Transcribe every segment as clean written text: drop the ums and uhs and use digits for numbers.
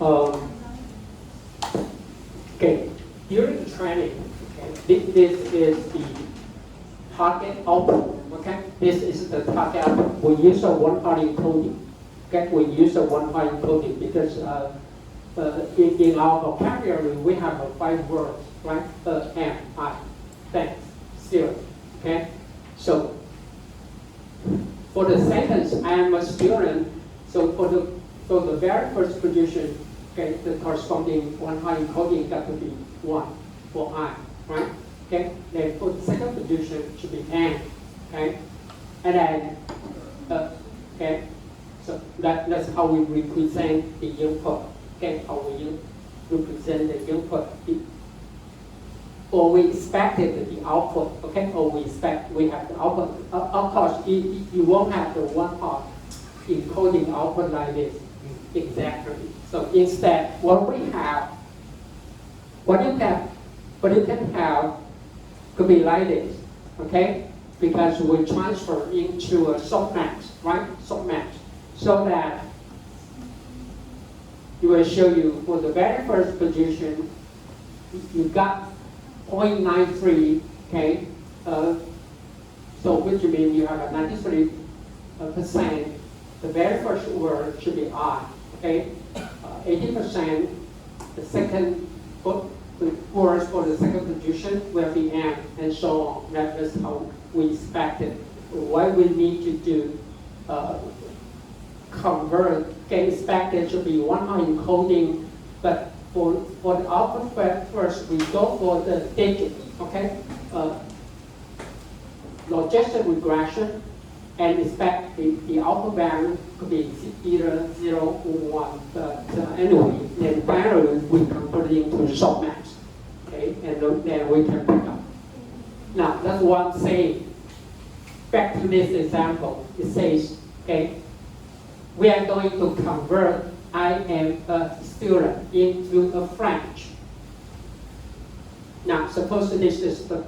Um, okay, during the training, okay, this is the target output. Okay, this is the target output. We use a one-part encoding. Okay, we use a one-part encoding because in our vocabulary we have 5 words, right? Am, I, thanks, still. Okay, so for the sentence, I am a student. So for the very first position, okay, the corresponding one-part encoding got to be 1 for I, right? Okay, then for the second position it should be am, okay, and then okay, so that's how we represent the input. Okay, how we represent the input, or we expected the output. Okay, or we expect we have the output. Of course, you won't have the one part encoding output like this exactly. So instead, what you can have could be like this. Okay, because we transfer into a softmax, right? Softmax, so that it will show you for the very first position, you got 0.93, okay? So which means you have a 93%. The very first word should be I, okay? 80%, the second words for the second position will be am, and so on. That is how we expect it. What we need to do, convert, get expected to be one-part encoding, but for the output first, we go for the digit, okay? Logistic regression, and expect the output value could be either 0 or 1, but anyway, then finally we convert it into softmax, okay? And then we can pick up. Now, that's what I'm saying. Back to this example, it says, okay, we are going to convert I am a student into a French. Now, suppose this is the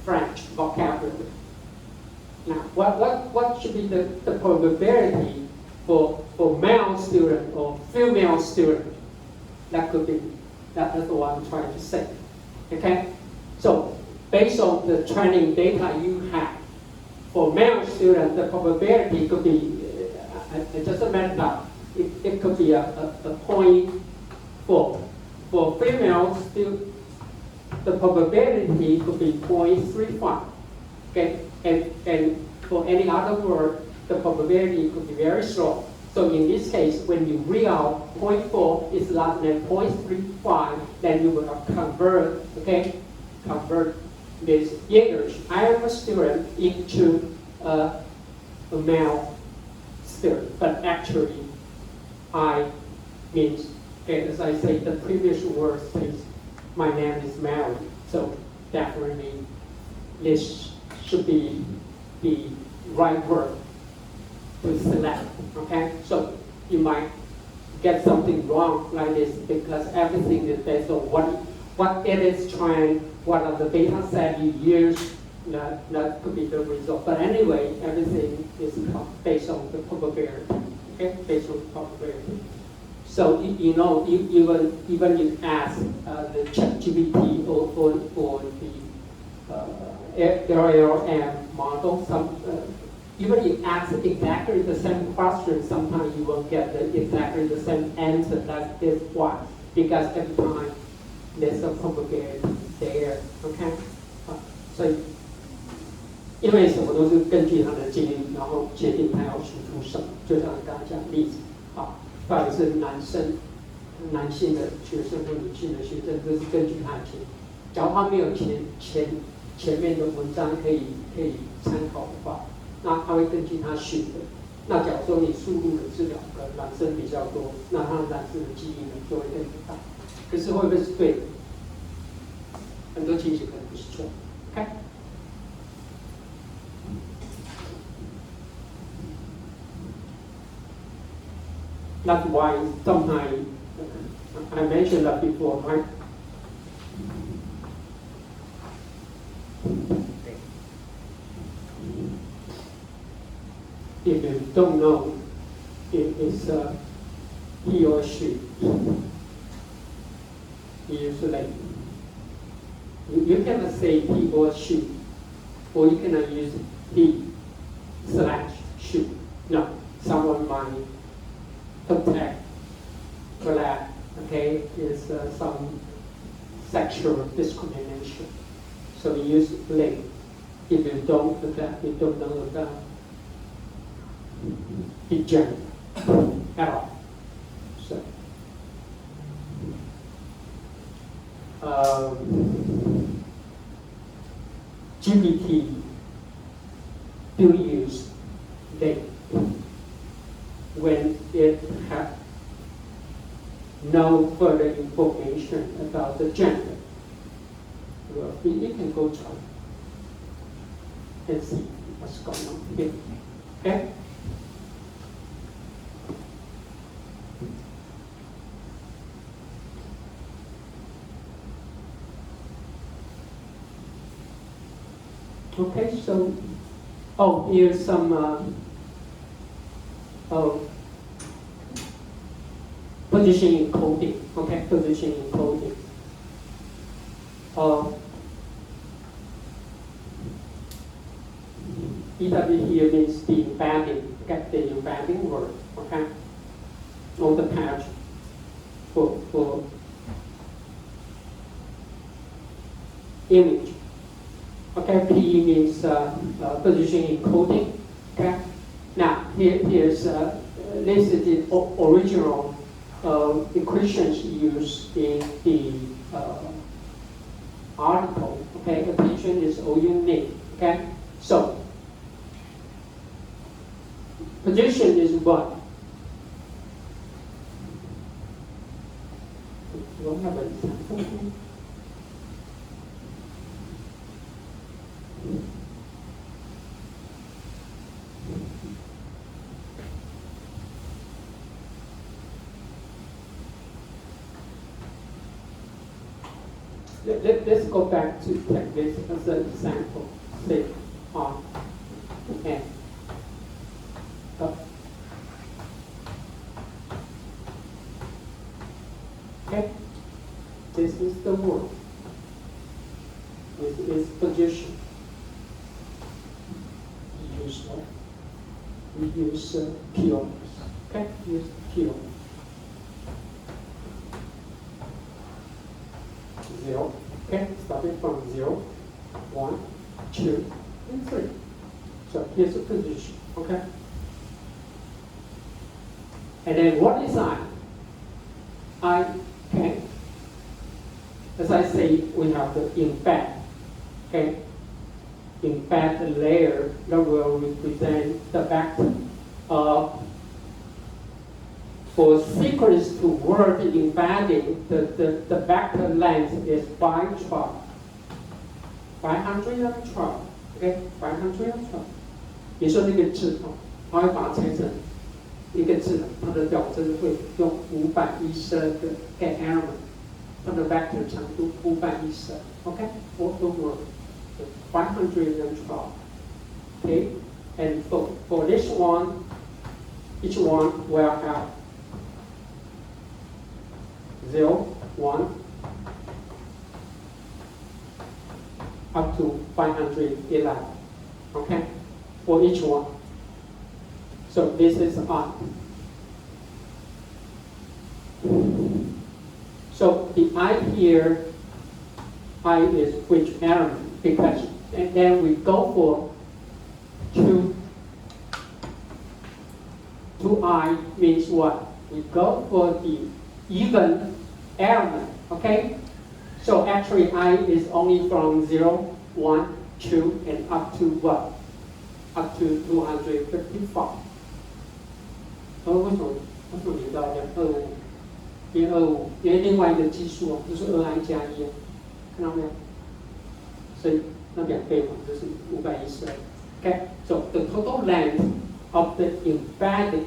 French vocabulary. Now, what should be the probability for male student or female student? That could be, that's what I'm trying to say. Okay? So, based on the training data you have, for male student, the probability could be, it doesn't matter, it could be a 0.4. For females, the probability could be 0.35. Okay, and for any other word, the probability could be very small. So in this case, when you read out 0.4 is less than 0.35, then you will convert, okay, convert this English, I am a student, into a male student. But actually, I means, okay, as I say, the previous word says, my name is Mary. So definitely, this should be the right word to select, okay? So you might get something wrong like this because everything is based on what it is trying, what are the data set you use, that could be the result. But anyway, everything is based on the probability, okay? Based on the probability. So you know, even you ask the ChatGPT or the LLM model, even you ask exactly the same question, sometimes you won't get exactly the same answer. That is why, because every time there's a probability there, okay? 所以因为什么都是根据他的经历，然后决定他要输出什么。就像刚才讲的例子，啊，到底是男性的学生或女性的学生，这是根据他的经历。假如他没有前面的文章可以参考的话，那他会根据他选的。那假如说你输入的是2个，男生比较多，那他男生的记忆能就会更大。可是会不会是对的？很多情形可能不是错。OK。That's why sometimes I mentioned that before, right? If you don't know, it's he or she. Usually, you cannot say he or she, or you cannot use he/she. No, someone might protect for that. Okay, is some sexual discrimination. So we use they. If you don't know about the gender at all. So, GPT do use they when it has no further information about the gender. Well, you can go try and see what's going on here. Okay? Okay, so, here's some position encoding. Okay, position encoding. EW here means the embedding, okay, the embedding word, okay, on the page for image. Okay, PE means position encoding. Okay, now here's this is the original equations used in the article. Okay, attention is all you need. Okay, so position is what? Don't have an example. Let's go back to take this as an example. Say on and up. Okay, this is the word. This is position. We use what? We use keywords. Okay, use keywords. 0. Okay, starting from 0, 1, 2, and 3. So here's the position. Okay. And then what is I? I can, as I say, we have the embed. Okay, embed layer that will represent the vector. For sequence to word embedding, the vector length is 512. 512. Okay, 512. 你说那个字哦，它会把它拆成一个字，它的表征会用512个 element， 它的 vector 长度512。Okay, for the word, 512. Okay, and for this one, each one will have 0, 1, up to 511. Okay, for each one. So this is I. So the I here, I is which element? Because, and then we go for 2I means what? We go for the even element, okay? So actually I is only from 0, 1, 2, and up to what? Up to 255. 为什么你知道讲25？因为25，因为另外一个基数就是 2i 加1，看到没有？所以那2倍嘛，就是512。Okay, so the total length of the embedded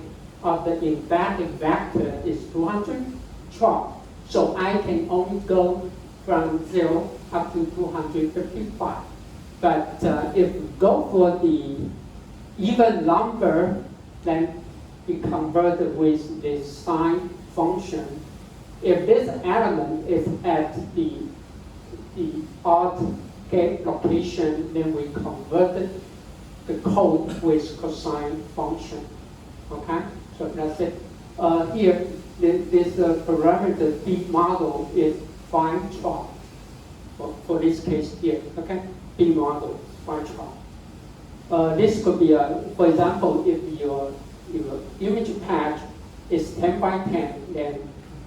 vector is 212. So I can only go from 0 up to 255. But if we go for the even number, then we convert with the sign function, if this element is at the odd location, then we convert the code with cosine function. Okay, so that's it. Here, this parameter B model is phi chart. For this case here, okay, B model phi chart. This could be, for example, if your image patch is 10 by 10, then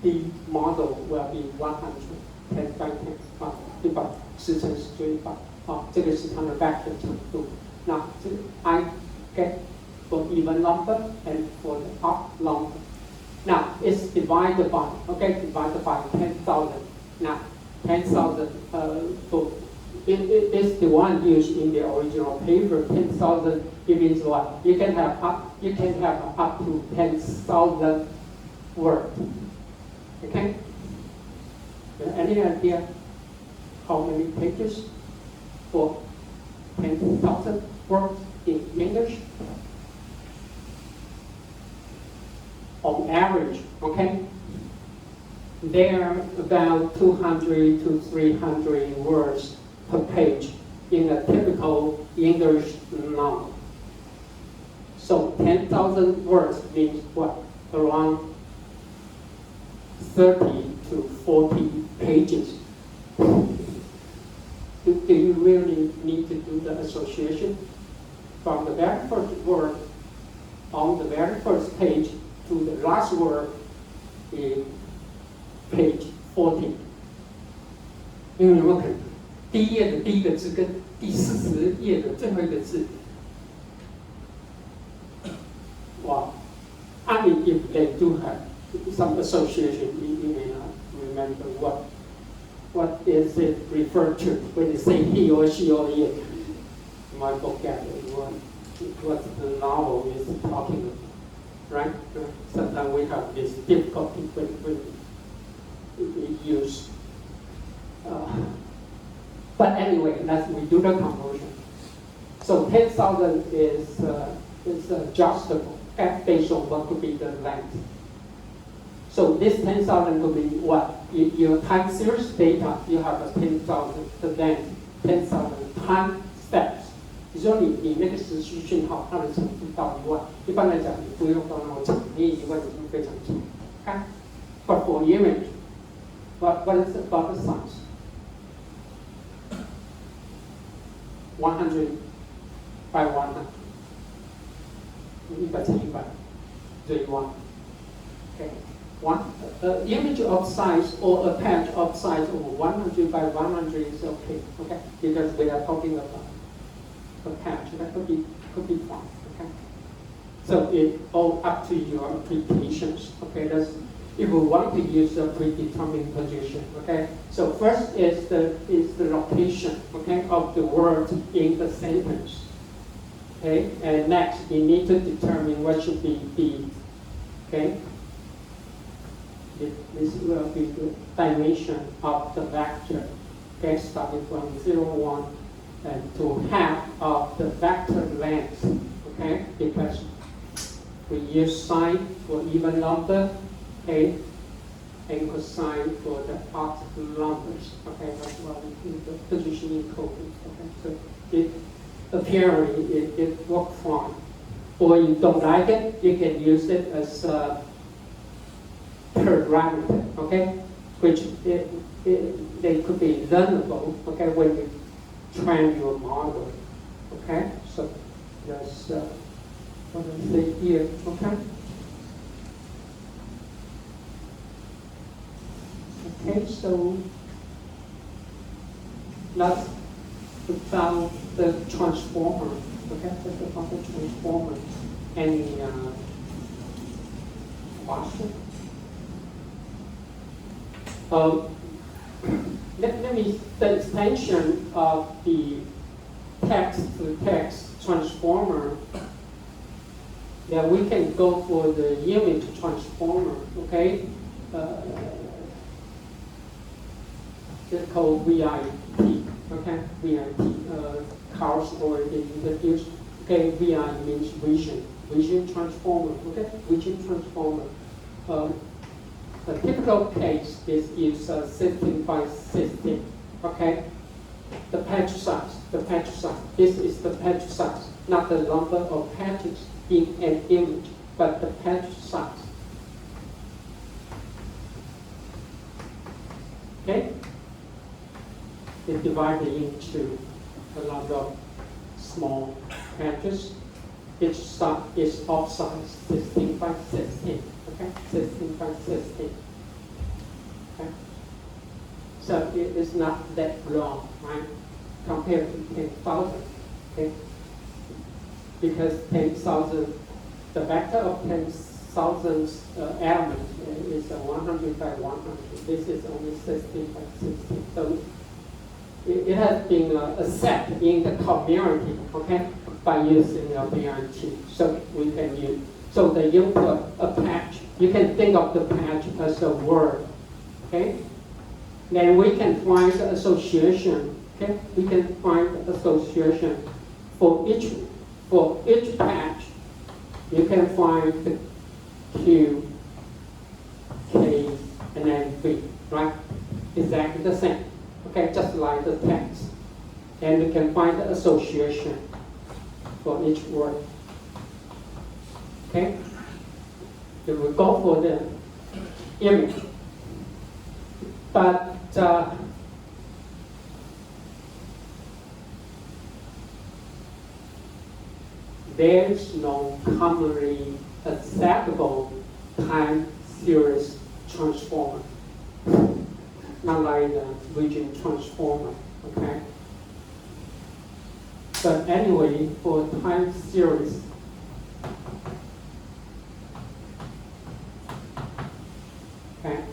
B model will be 100, 10 by 10, 100 10乘10吧，这个是它的 vector 程度。那这个 I get for even number and for the odd number. Now it's divided by, divided by 10,000. Now 10,000 for it's the one used in the original paper. 10,000 it means what? You can have up to 10,000 words. Okay? Any idea how many pages for 10,000 words in English? On average, okay? There are about 200 to 300 words per page in a typical English novel. So 10,000 words means what? Around 30 to 40 pages. Do you really need to do the association? From the very first word on the very first page to the last word in page 40. 因为有没有可能第一页的第一个字跟第40页的最后一个字？哇 I mean, if they do have some association, you may not remember what is it referred to when you say he or she or it. My vocabulary, what the novel is talking about, right? Sometimes we have this difficulty when we use. But anyway, we do the conversion. So 10,000 is adjustable based on what could be the length. So this 10,000 could be what? Your time series data, you have a 10,000 length, 10,000 time steps. 你说你那个时序讯号它的程度到1万，一般来讲你不用到那么长，你1万已经非常长。Okay? But for image, what is about the size? 100 by 100. 100乘100，所以1。Okay. Image of size or a patch of size of 100 by 100 is okay, because we are talking about a patch that could be fine, okay. So it all up to your applications, okay. That's if we want to use a predetermined position, okay. So first is the location, okay, of the word in the sentence, okay. And next, you need to determine what should be B, okay. This will be the dimension of the vector, okay, starting from 0, 1, and to half of the vector length, okay, because we use sine for even number, okay, and cosine for the odd numbers, okay, that's why we do the positioning code, okay, so it apparently it worked fine. Or you don't like it, you can use it as parameter, okay, which they could be learnable, okay, when you train your model, okay. So that's what I say here, okay. Okay, so that's about the transformer, okay. That's about the transformer. Any question? Let me, the extension of the text-to-text transformer, that we can go for the image transformer, okay? It's called VIP, okay? VIP, Carl's already introduced. Okay, VI means vision transformer, okay? Vision transformer. A typical case is use 16 by 16, okay? The patch size, This is the patch size, not the number of patches in an image, but the patch size. Okay? It's divided into a lot of small patches. Each side is of size 16 by 16. Okay? 16 by 16. Okay? So it is not that long, right? Compared to 10,000. Okay? Because 10,000, the vector of 10,000 elements is 100 by 100. This is only 16 by 16. So it has been accepted in the community, okay, by using BRT. So we can use, so the input, a patch, you can think of the patch as a word, okay? Then we can find the association, okay? We can find the association for each patch. You can find the Q, K, and then V, right? Exactly the same. Okay, just like the text. And we can find the association for each word. Okay? If we go for the image. But there is no commonly acceptable time series transformer. Not like the region transformer, okay? But anyway, for time series, okay?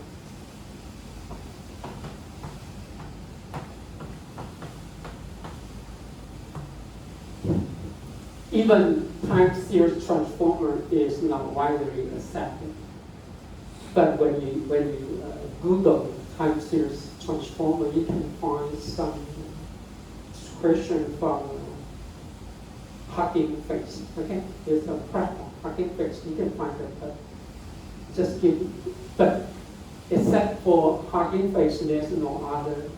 Even time series transformer is not widely accepted. But when you Google time series transformer, you can find some description from Hugging Face. Okay, there's a platform, Hugging Face. You can find it, but just give. But except for Hugging Face, there's no other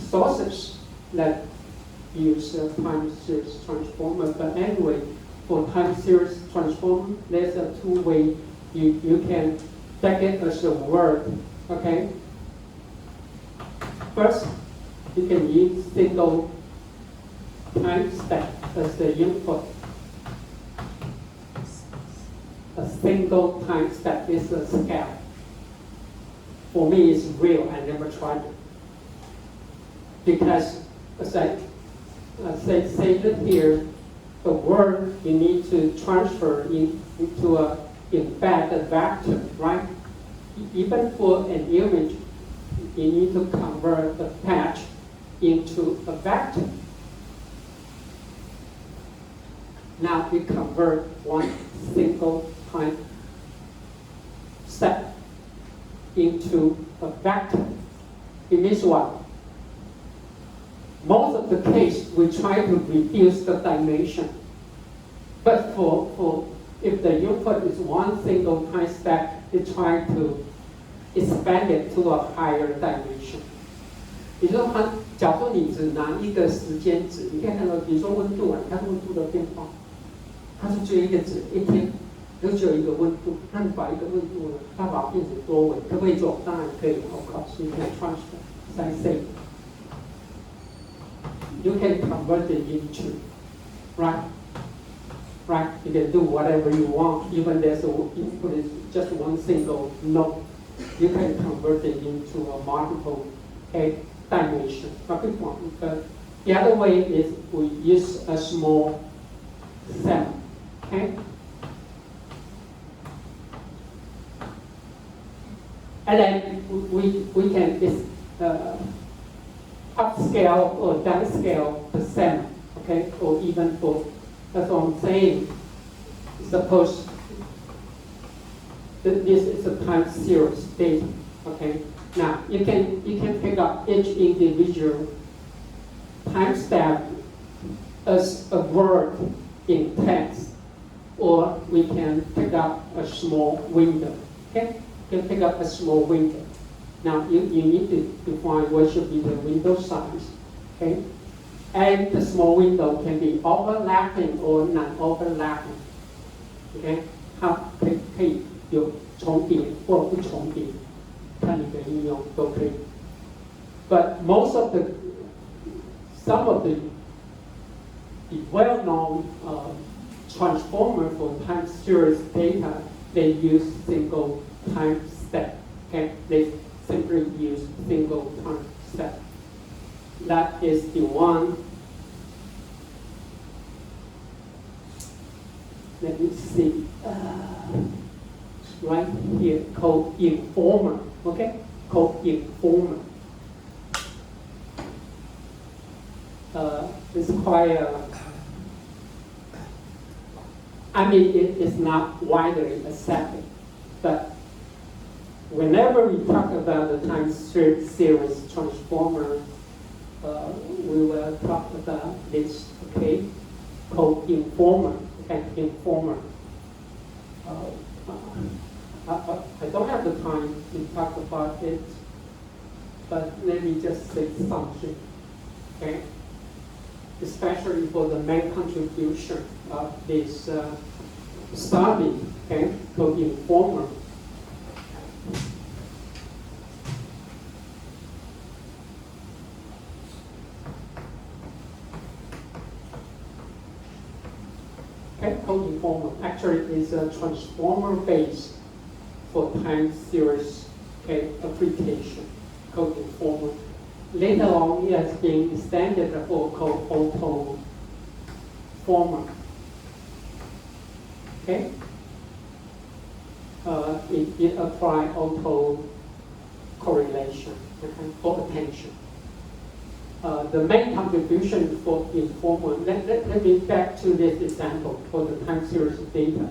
sources that use time series transformer. But anyway, for time series transformer, there's a two-way. You can take it as a word, okay? First, you can use single time step as the input. A single time step is a scale. For me, it's real. I never tried it. Because, as I say that here, the word you need to transfer into a embedded vector, right? Even for an image, you need to convert the patch into a vector. Now we convert one single time step into a vector. It means what? Most of the case, we try to reduce the dimension. But if the input is one single time step, we try to expand it to a higher dimension. 比如说假如说你只拿一个时间值，你可以看到，比如说温度啊，你看温度的变化，它是只有一个值，一天就只有一个温度。那你把一个温度呢，它把它变成多维，可不可以做？当然可以。Of course, you can transfer. As I say, you can convert it into, right? Right? You can do whatever you want, even there's input is just one single note. You can convert it into a multiple dimension. But the other way is we use a small cell. Okay? And then we can upscale or downscale the cell. Okay? Or even for, that's what I'm saying. Suppose that this is a time series data. Okay? Now you can pick up each individual time step as a word in text, or we can pick up a small window. Okay, you can pick up a small window. Now you need to define what should be the window size. Okay, and the small window can be overlapping or non-overlapping. OK， 它可以有重叠或不重叠，看你的应用都可以。But some of the well-known transformer for time series data, they use single time step. Okay, they simply use single time step. That is the one. Let me see. Right here, called informer. Okay, called informer. It's quite. I mean, it's not widely accepted, but whenever we talk about the time series transformer, we will talk about this. Okay, called informer. Okay, informer. I don't have the time to talk about it, but let me just say something. Okay, especially for the main contribution of this study. Okay, called informer. Okay, code informer actually is a transformer base for time series application. Code informer. Later on, it has been extended for code auto former. Okay, it apply auto correlation for attention. The main contribution for informer, let me back to this example for the time series data.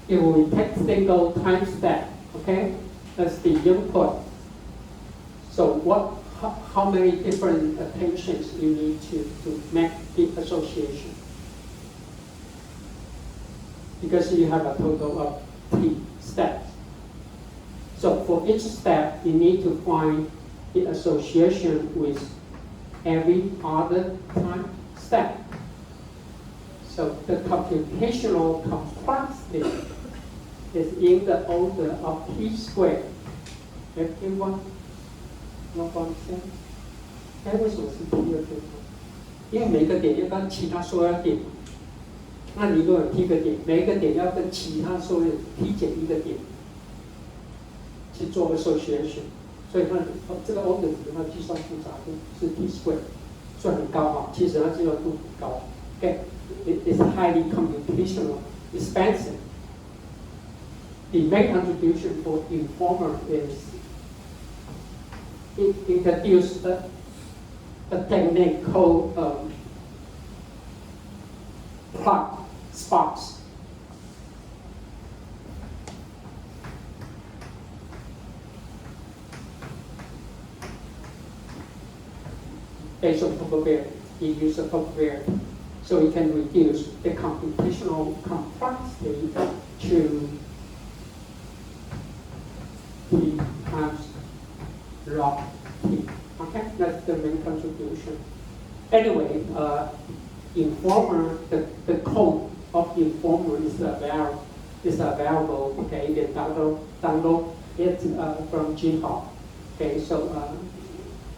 If we take single time step, okay, as the input, so how many different attentions you need to make the association? Because you have a total of T steps. So for each step, you need to find the association with every other time step. So the computational complexity is in the order of T squared. Everyone know what I'm saying? 为什么是 T 的对方？因为每个点要跟其他所有点，那你如果有 T 个点，每一个点要跟其他所有 T 减一个点去做 association。所以它这个 order 它计算复杂度是 T square， 算很高哈，其实它计算度很高。Okay, it's highly computational, expensive. The main contribution for informer is it introduced a technique called plot spots. Based on probability, you use a probability, so it can reduce the computational complexity to T times log T. Okay, that's the main contribution. Anyway, informer, the code of informer is available. Okay, you can download it from GitHub. Okay, so.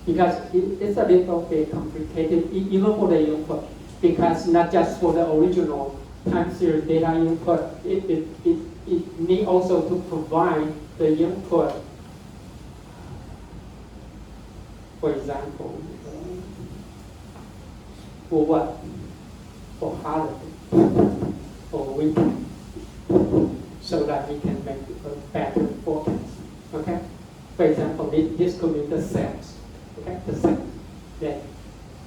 Because it's a little bit complicated, even for the input, because not just for the original time series data input, it need also to provide the input. For example, for what? For holiday or weekend, so that we can make a better forecast. Okay? For example, this could be the sales. Okay,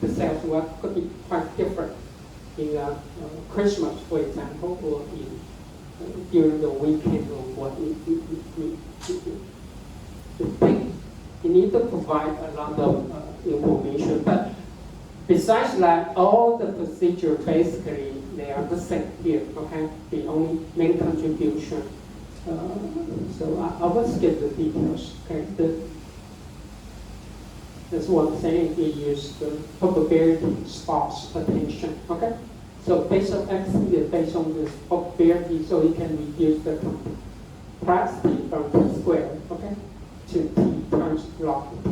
the sales work could be quite different in Christmas, for example, or during the weekend or what. You need to provide a lot of information, but besides that, all the procedures basically they are the same here. Okay, the only main contribution So I will skip the details. Okay, that's one thing we use the probability sparse attention. Okay, so based on everything is based on this probability, so you can reduce the complexity from t squared. Okay, to t times log t.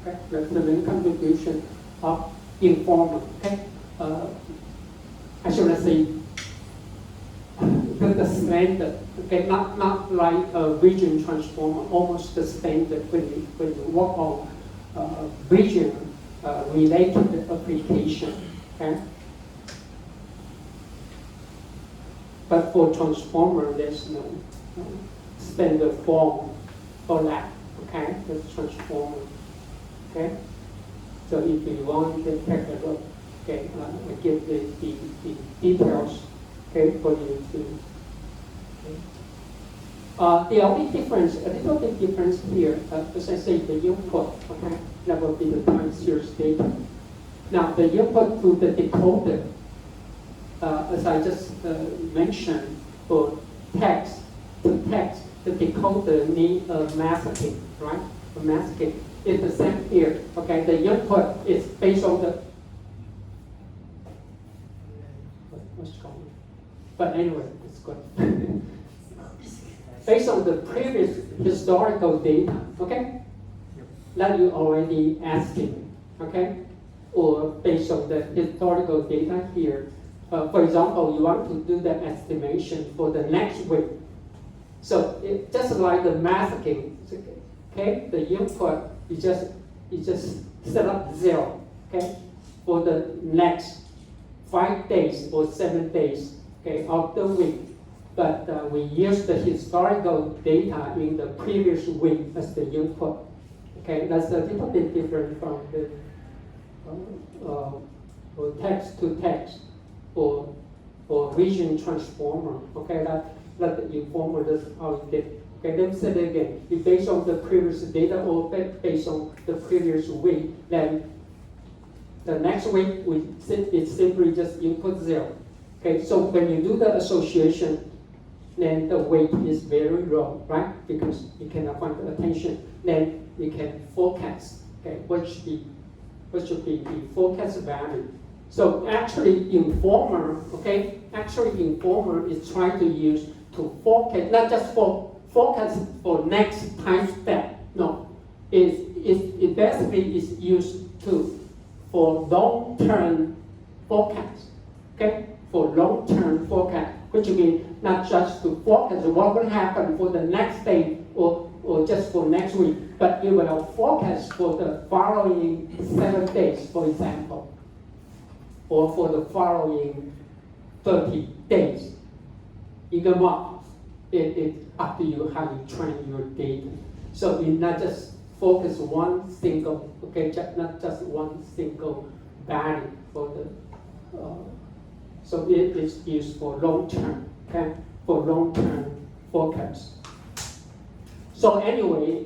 Okay, that's the main contribution of informer. Okay, I should say the standard. Okay, not like a region transformer, almost the standard when you work on region related application. Okay, but for transformer, there's no standard form for that. Okay, that's transformer. Okay, so if you want to take a look, okay, I give the details, okay, for you to. Okay. The only difference, a little bit difference here, as I say, the input, okay, that will be the time series data. Now the input to the decoder, as I just mentioned, for text to text, the decoder need a masking, right? A masking. It's the same here. Okay, the input is based on the what's going on. But anyway, it's good. Based on the previous historical data, okay, that you already asking, okay, or based on the historical data here. For example, you want to do the estimation for the next week. So it, just like the masking, okay, the input you just set up 0, okay, for the next 5 days or 7 days, okay, of the week. But we use the historical data in the previous week as the input. Okay, that's a little bit different from the text to text or region transformer. Okay, that the informer does how it did. Okay, let me say it again. If based on the previous data or based on the previous week, then the next week it's simply just input 0. Okay, so when you do the association, then the weight is very low, right? Because you cannot find the attention. Then you can forecast, okay, what should be the forecast value. So actually informer, okay, informer is trying to use to forecast, not just for forecast for next time step. No, it basically is used for long-term forecast, okay, for long-term forecast, which means not just to forecast what will happen for the next day or just for next week, but it will forecast for the following 7 days, for example, or for the following 30 days. In a month, it's up to you how you train your data. So you not just focus one single, okay, not just one single value for the. So it is used for long term, okay, for long term forecast. So anyway,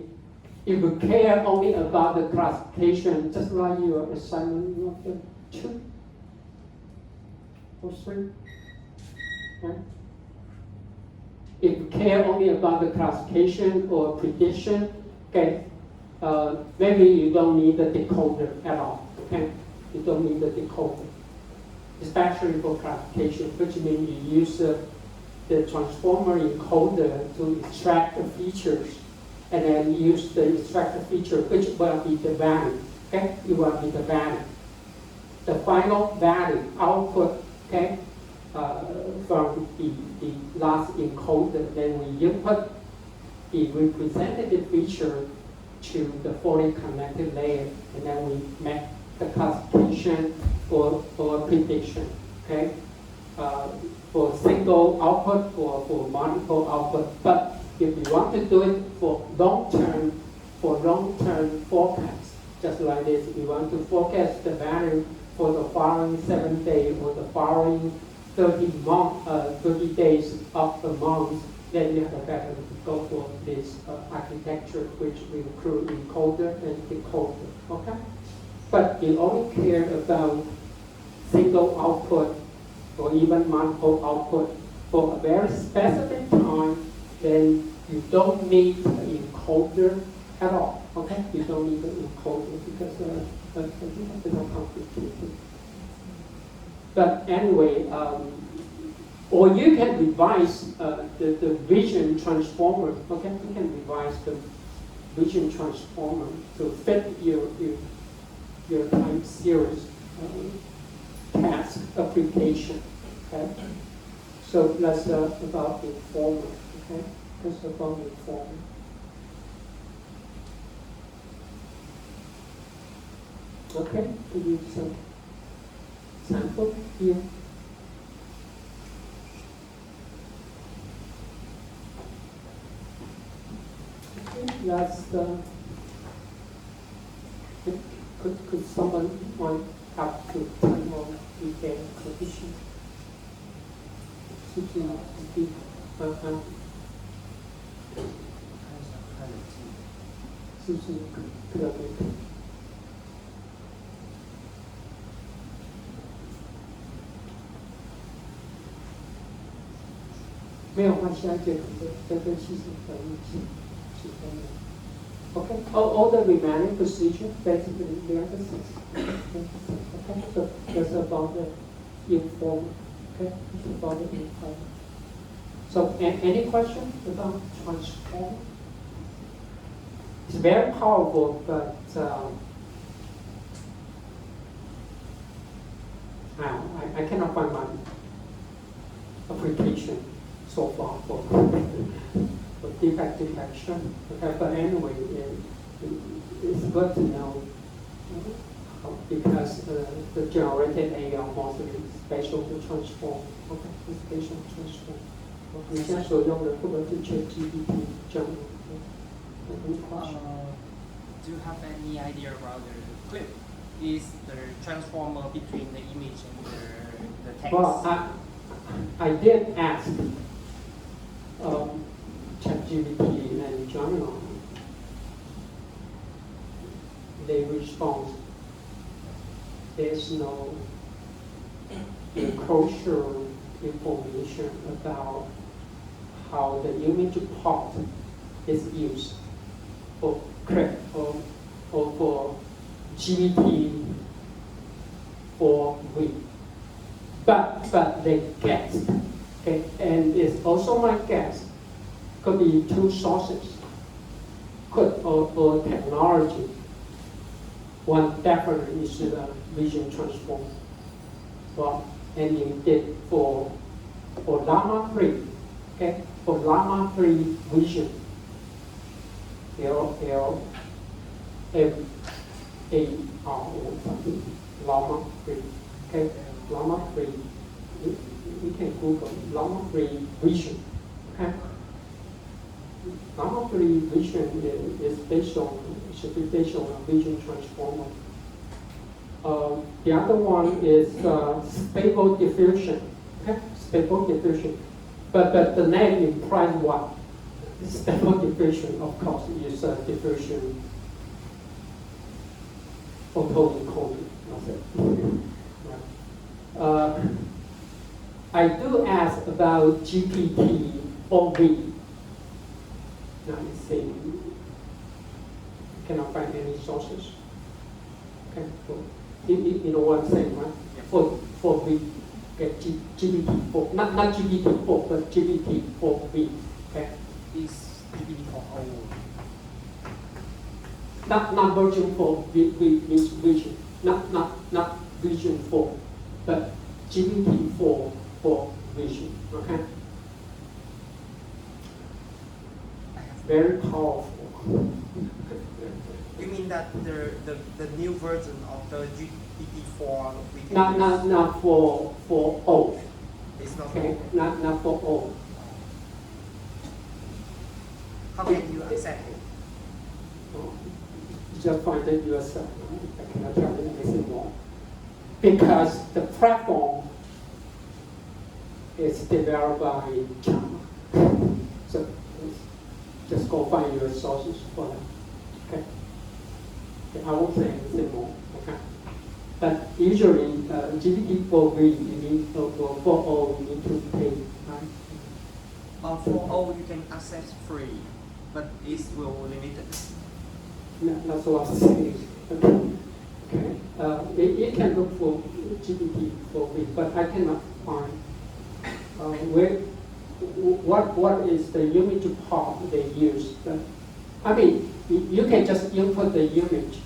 if you care only about the classification, just like your assignment number 2 or 3, okay? If you care only about the classification or prediction, okay, maybe you don't need the decoder at all, okay? You don't need the decoder, especially for classification, which means you use the transformer encoder to extract the features, and then use the extracted feature, which will be the value, okay? It will be the value. The final value, output, okay, from the last encoder, then we input the representative feature to the fully connected layer, and then we make the classification or prediction, okay? For single output or for multiple output. But if you want to do it for long-term forecast, just like this, you want to forecast the value for the following 7 days or the following 30 days of the month, then you have better to go for this architecture, which will include encoder and decoder, okay? But you only care about single output or even multiple output for a very specific time then you don't need an encoder at all. Okay, you don't need an encoder because it's a bit complicated. But anyway, or you can revise the vision transformer. Okay, you can revise the vision transformer to fit your time series task application. Okay, so that's about informer. Okay, that's about informer. Okay, give you some sample here. Okay, that's could someone want up to turn on the air condition?没有关系啊，这个其实可以是可以的。Okay, all the remaining procedure basically they are the same. Okay, so that's about the informal. Okay, it's about the informal. So any question about transformer? It's very powerful, but I cannot find my application so far for defect detection. Okay, but anyway, it's good to know because the generated AI mostly spatial transform. Okay, spatial transform. 你现在所用的会不会是 ChatGPT 这样？Do you have any idea about the clip? Is the transformer between the image and the text? Well, I did ask ChatGPT and Gemini. They respond. There's no enclosure information about how the image part is used for clip or for GPT for we. But they guessed. Okay, and it's also my guess. Could be two sources. Or technology. One definitely is the vision transform. Well, and you did for Llama 3. Okay, for Llama 3 vision. Llama 3. Okay, Llama 3. You can Google Llama 3 vision. Okay. Llama 3 vision is based on vision transformer. The other one is stable diffusion. Okay, stable diffusion. But the name implies what? Stable diffusion, of course, is diffusion autoencoding. I do ask about GPT or V. Now let's see. Cannot find any sources. Okay, you know what I'm saying, right? Yeah. For V, okay, GPT-4, not GPT-4, but GPT-4V. Okay. Is GPT-4 old? Not version 4 means vision, not vision 4, but GPT-4 for vision. Okay. Very powerful. You mean that the new version of the GPT-4 we can not for old. It's not okay. old. Not for old. How can you accept it? You just find it yourself. I cannot tell you anything more. Because the platform is developed by China. So just go find your sources for that. Okay? I won't say anything more. Okay? But usually, GPT-4V, you need, for all, you need to pay. Right? For all you can access free, but it's will limited. That's what I'm saying. Okay. You can look for GPT for me, but I cannot find what is the image part they use. I mean, you can just input the image,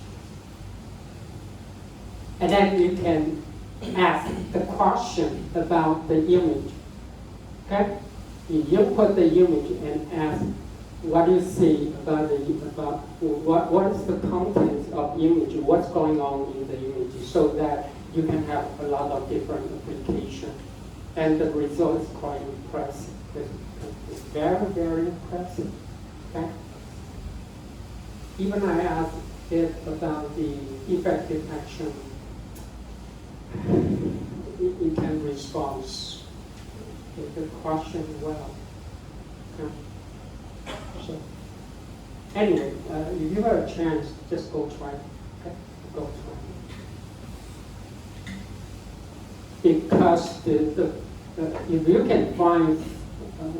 and then you can ask the question about the image. Okay? You input the image and ask, what do you see about what is the content of image, what's going on in the image, so that you can have a lot of different applications. And the result is quite impressive. It's very, very impressive. Okay? Even I asked it about the effect detection. It can respond to the question well. Okay? So, anyway, if you have a chance, just go try it. Okay? Go try it. Because if you can find,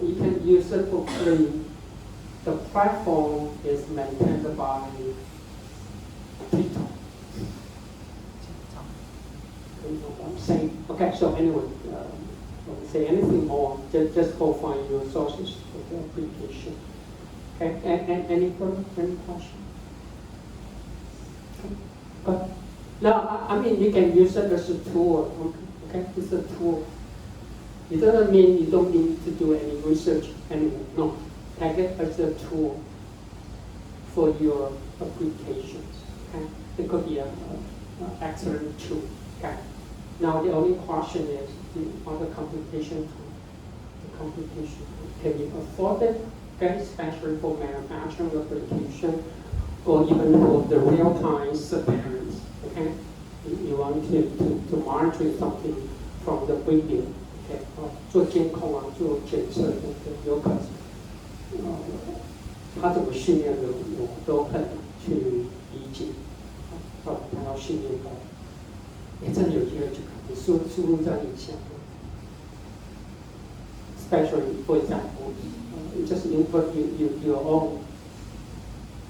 you can use it for free. The platform is maintained by TikTok. You know what I'm saying? Okay, so anyway, don't say anything more. Just go find your sources for the application. Okay, and any further question? Okay. But now, I mean, you can use it as a tool. Okay, it's a tool. It doesn't mean you don't need to do any research anymore. No, take it as a tool for your applications. Okay, it could be an excellent tool. Okay. Now the only question is the other computation tool. The computation tool, can you afford it? Okay, especially for manufacturing application, or even for the real-time surveillance. Okay, you want to monitor something from the video. Okay, 做监控啊，做检测的有可能，他怎么训练的，我都很难去理解。他要训练到，真的有机会去看，你输入在影像。Especially, for example, you just input your own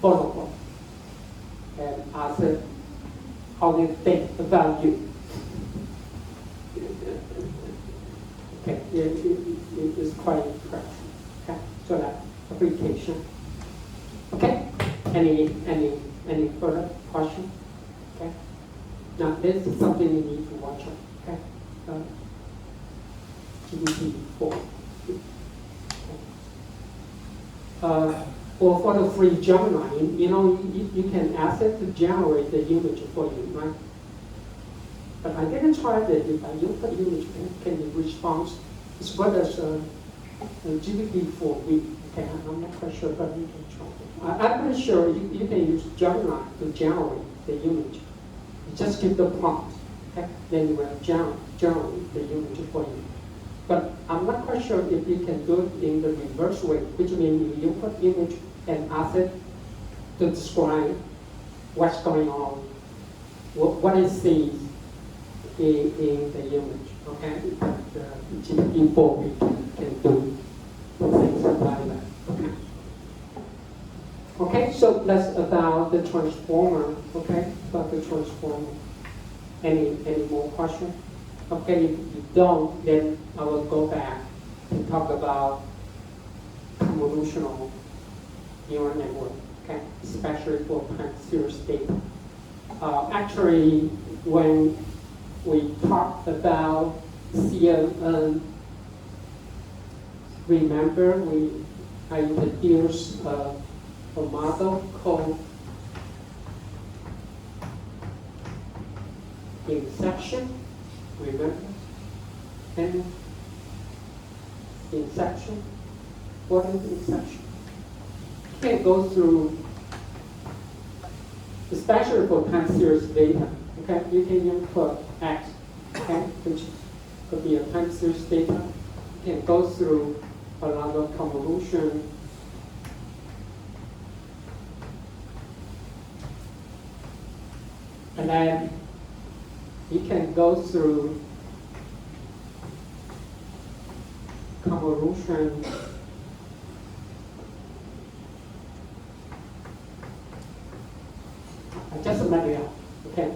photograph and ask it how they think about you. Okay, it is quite impressive. Okay, so that application. Okay, any further question? Okay, now this is something you need to watch out. Okay, GPT-4. Or for the free Gemini, you can ask it to generate the image for you, right? But I didn't try that. If I input image, can it respond as well as GPT-4? Okay, I'm not quite sure, but you can try. I'm pretty sure you can use Gemini to generate the image. You just give the prompt, okay? Then it will generate the image for you. But I'm not quite sure if you can do it in the reverse way, which means you input image and ask it to describe what's going on, what it sees in the image. Okay, the GPT-4 can do things like that. Okay. Okay, so that's about the transformer. Okay, about the transformer. Any more questions? Okay, if you don't, then I will go back and talk about convolutional neural network, okay, especially for time series data. Actually, when we talked about CNN, remember I introduced a model called inception. Remember? And inception. What is inception? You can go through, especially for time series data. Okay, you can input X, okay, which could be a time series data. You can go through a lot of convolution. And then you can go through convolution just a material, okay?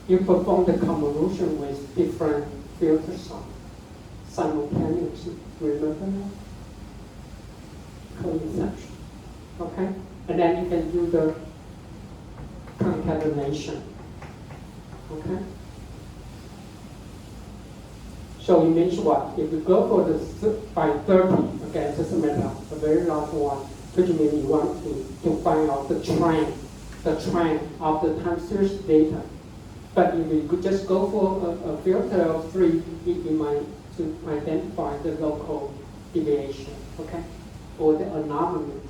You perform the convolution with different filters simultaneously. Remember that? Co-inception. Okay? And then you can do the concatenation. Okay? So it means what? If you go for the by 30, okay, just a matter, a very large one, which means you want to find out the trend of the time series data. But if you could just go for a filter of 3, it might to identify the local deviation, okay, or the anomalies,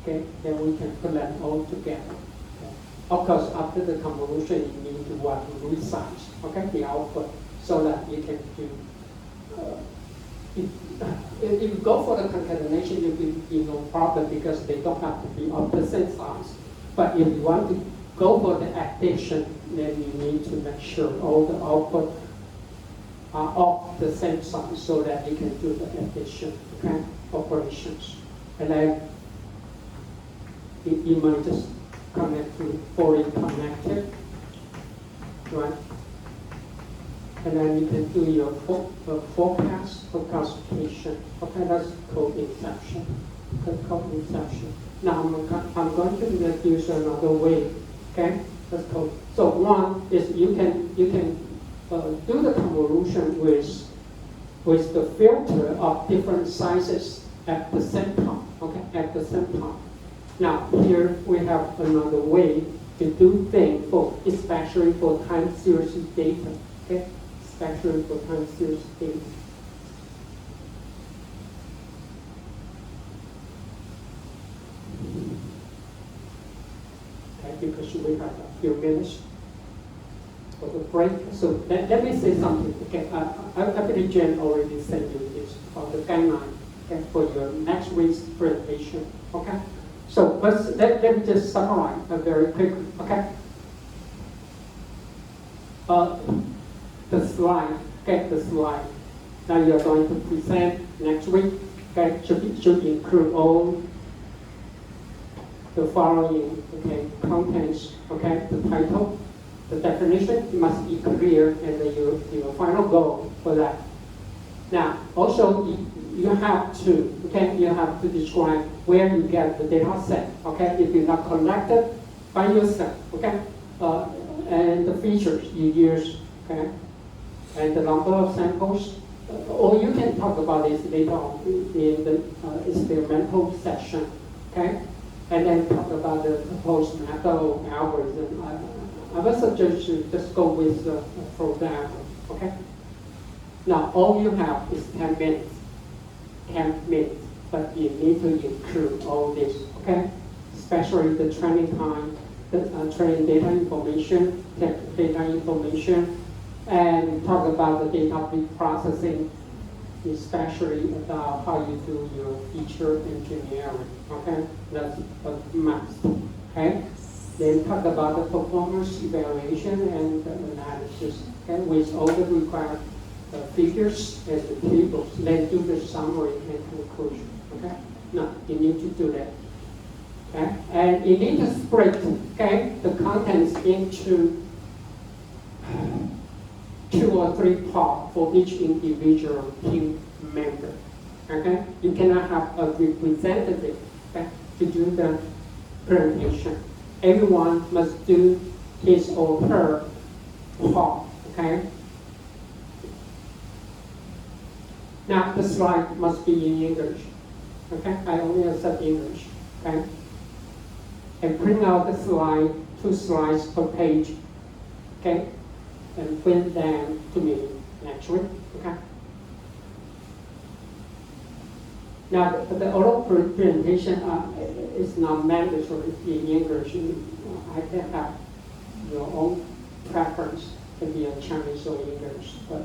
okay. Then we can put them all together. Okay? Of course, after the convolution, you need to resize, okay, the output, so that you can do. If you go for the concatenation, you will be no problem because they don't have to be of the same size. But if you want to go for the addition, then you need to make sure all the output are of the same size so that you can do the addition, okay, operations. And then you might just connect to fully connected, right? And then you can do your forecastation. Okay, that's co-inception. Okay, co-inception. Now I'm going to introduce another way. Okay, that's called. So one is you can do the convolution with the filter of different sizes at the same time. Okay, at the same time. Now here we have another way to do things especially for time series data. Okay, especially for time series data. Because we have a few minutes for the break. So let me say something. Okay, I believe Jen already sent you this on the guideline, okay, for your next week's presentation. Okay, so let me just summarize very quickly. Okay, the slide. Okay, the slide. Now you are going to present next week. Okay, should include all the following, okay, contents, okay, the title, the definition must be clear, and your final goal for that. Now, also you have to describe where you get the data set, okay, if you're not collected by yourself, okay, and the features you use, okay, and the number of samples, or you can talk about this later on in the experimental session, okay. And then talk about the proposed method or algorithm. I would suggest you just go with the program, okay? Now, all you have is 10 minutes, but you need to include all this, okay? Especially the training time, the training data information, and talk about the data preprocessing, especially about how you do your feature engineering, okay? That's a must, okay? Then talk about the performance evaluation and the analysis, okay? With all the required figures and the tables. Then do the summary and conclusion, okay? Now, you need to do that, okay? And you need to split, okay, the contents into 2 or 3 parts for each individual team member. Okay? You cannot have a representative, okay, to do the presentation. Everyone must do his or her part. Okay? Now the slide must be in English. Okay? I only accept English. Okay? And print out the slide, 2 slides per page. Okay? And print them to me next week, okay? Now, the oral presentation is not mandatory in English. I can have your own preference, can be a Chinese or English, but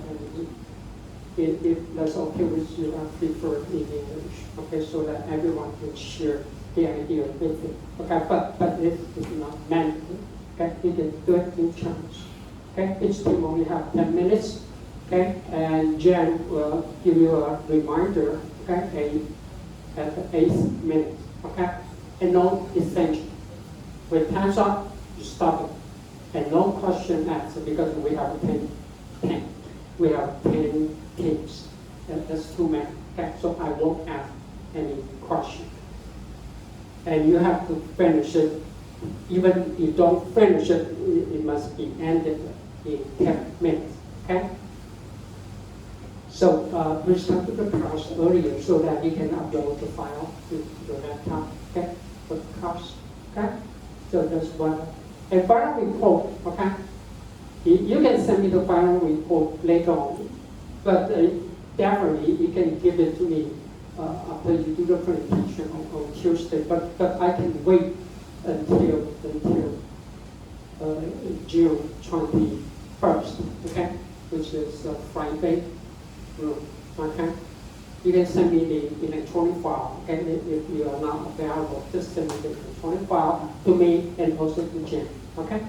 if that's okay with you, I prefer it in English, okay, so that everyone can share the idea with it, okay? But it is not mandatory, okay? You can do it in Chinese. Okay, each team only have 10 minutes. Okay, and Jen will give you a reminder. Okay, at the 8th minute. Okay, and no extension. When time's up, you stop it, and no question asked because we have 10. We have 10 teams. That's too many. Okay, so I won't ask any question. And you have to finish it. Even if you don't finish it, it must be ended in 10 minutes. Okay? So we started the class earlier so that you can upload the file to your laptop. Okay? For the class. Okay? So that's one. And final report. Okay? You can send me the final report later on, but definitely you can give it to me after you do the presentation on Tuesday. But I can wait until June 21st, okay, which is Friday. Okay, you can send me the electronic file, okay. If you are not available, just send me the electronic file to me and also to Jen. Okay.